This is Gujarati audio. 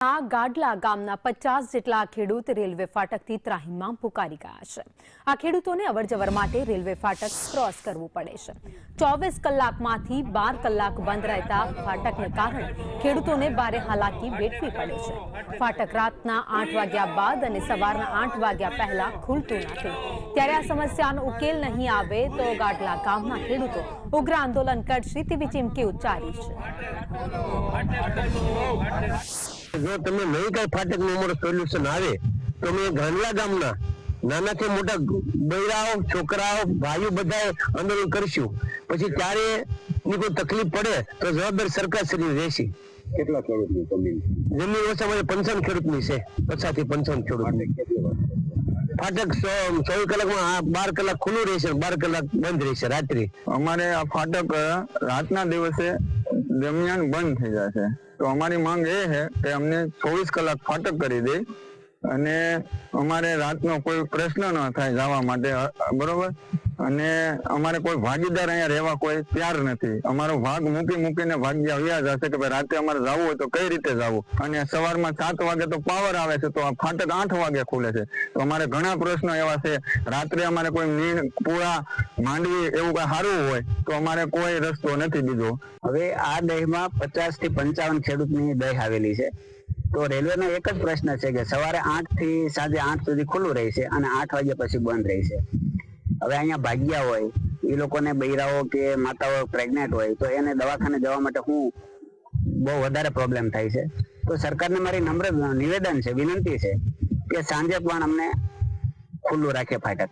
ગાડલા ગામના 50 જેટલા ખેડૂત રેલવે ફાટકથી ત્રાહિમામ પુકારી ગયા છે। આ ખેડૂતોને અવરજવર માટે રેલવે ફાટક ક્રોસ કરવું પડે છે। 24 કલાકમાંથી 12 કલાક બંધ રહેતા ફાટકને કારણે ખેડૂતોને ભારે હાલાકી વેઠવી પડે છે। ફાટક રાતના 8 વાગ્યા બાદ અને સવારના 8 વાગ્યા પહેલા ખુલતું નથી, ત્યારે આ સમસ્યાનો ઉકેલ નહીં આવે તો ગાડલા ગામના ખેડૂતો ઉગ્ર આંદોલન કરશે તેવી ચીમકી ઉચ્ચારી છે। જો તમે નહીં કઈ ફાટક નું અમારું સોલ્યુશન આવે તો અમે ગાંડલા ગામના નાનાથી મોટા બૈરાઓ, છોકરાઓ, ભાઈઓ બધા આંદોલન કરશું। પછી ત્યારે ની કોઈ તકલીફ પડે તો જવાબદાર સરકારશ્રી રહેશે। કેટલા ખેડૂતની જમીન ઓછામાં 55 ખેડૂતની છે, 50 થી 55 ખેડૂત। ફાટક 24 કલાકમાં 12 કલાક ખુલ્લું રહેશે, 12 કલાક બંધ રહેશે રાત્રે। અમારે આ ફાટક રાતના દિવસે દરમિયાન બંધ થઈ જાય છે, તો અમારી માંગ એ છે કે અમને 24 કલાક ફાટક કરી દે અને અમારે રાતનો કોઈ પ્રશ્ન ન થાય જવા માટે, બરોબર। અને અમારે કોઈ ભાગીદાર અહીંયા રહેવા કોઈ તૈયાર નથી। અમારો ભાગ મૂકીને ભાગ્યા વ્યા જશે કે ભાઈ રાતે અમારે જવું હોય તો કઈ રીતે જવું। અને સવારમાં 7 વાગે તો પાવર આવે છે, તો આ ફાટક 8 વાગે ખુલે છે, તો અમારે ઘણા પ્રશ્નો એવા છે। રાત્રે અમારે કોઈ નીણ, પૂળા, માંડવી એવું કઈ સારું હોય તો અમારે કોઈ રસ્તો નથી બીજો। હવે આ દહેમાં 50 થી 55 ખેડૂતની દહ આવેલી છે, તો રેલવેનો એક જ પ્રશ્ન છે કે સવારે 8 થી સાંજે 8 સુધી ખુલ્લું રહેશે અને 8 વાગ્યા પછી બંધ રહેશે। હવે અહીંયા ભાગ્યા હોય એ લોકોને બૈરાઓ કે માતાઓ પ્રેગ્નેન્ટ હોય તો એને દવાખાને જવા માટે બહુ વધારે પ્રોબ્લેમ થાય છે। તો સરકારને મારી નમ્ર નિવેદન છે, વિનંતી છે કે સાંજે પણ અમને ખુલ્લું રાખે ફાટક।